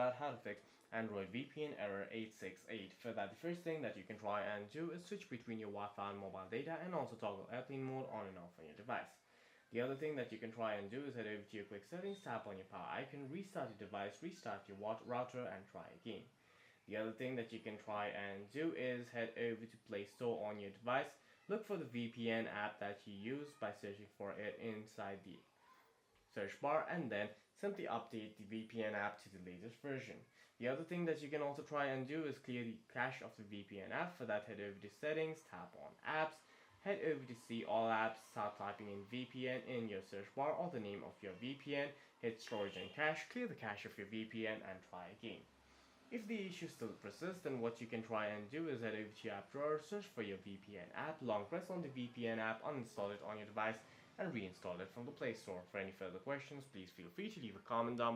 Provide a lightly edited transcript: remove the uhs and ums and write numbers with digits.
about how to fix Android VPN Error 868. For that, the first thing that you can try and do is switch between your Wi-Fi and mobile data and also toggle airplane mode on and off on your device. The other thing that you can try and do is head over to your quick settings, tap on your power icon, restart your device, restart your router and try again. The other thing that you can try and do is head over to Play Store on your device, look for the VPN app that you use by searching for it inside the search bar, and then simply update the VPN app to the latest version. The other thing that you can also try and do is clear the cache of the VPN app. For that, head over to settings, tap on apps, head over to see all apps, start typing in VPN in your search bar or the name of your VPN, hit storage and cache, clear the cache of your VPN and try again. If the issue still persists, then what you can try and do is head over to your app drawer, search for your VPN app, long press on the VPN app, uninstall it on your device, and reinstall it from the Play Store. For any further questions, please feel free to leave a comment down below.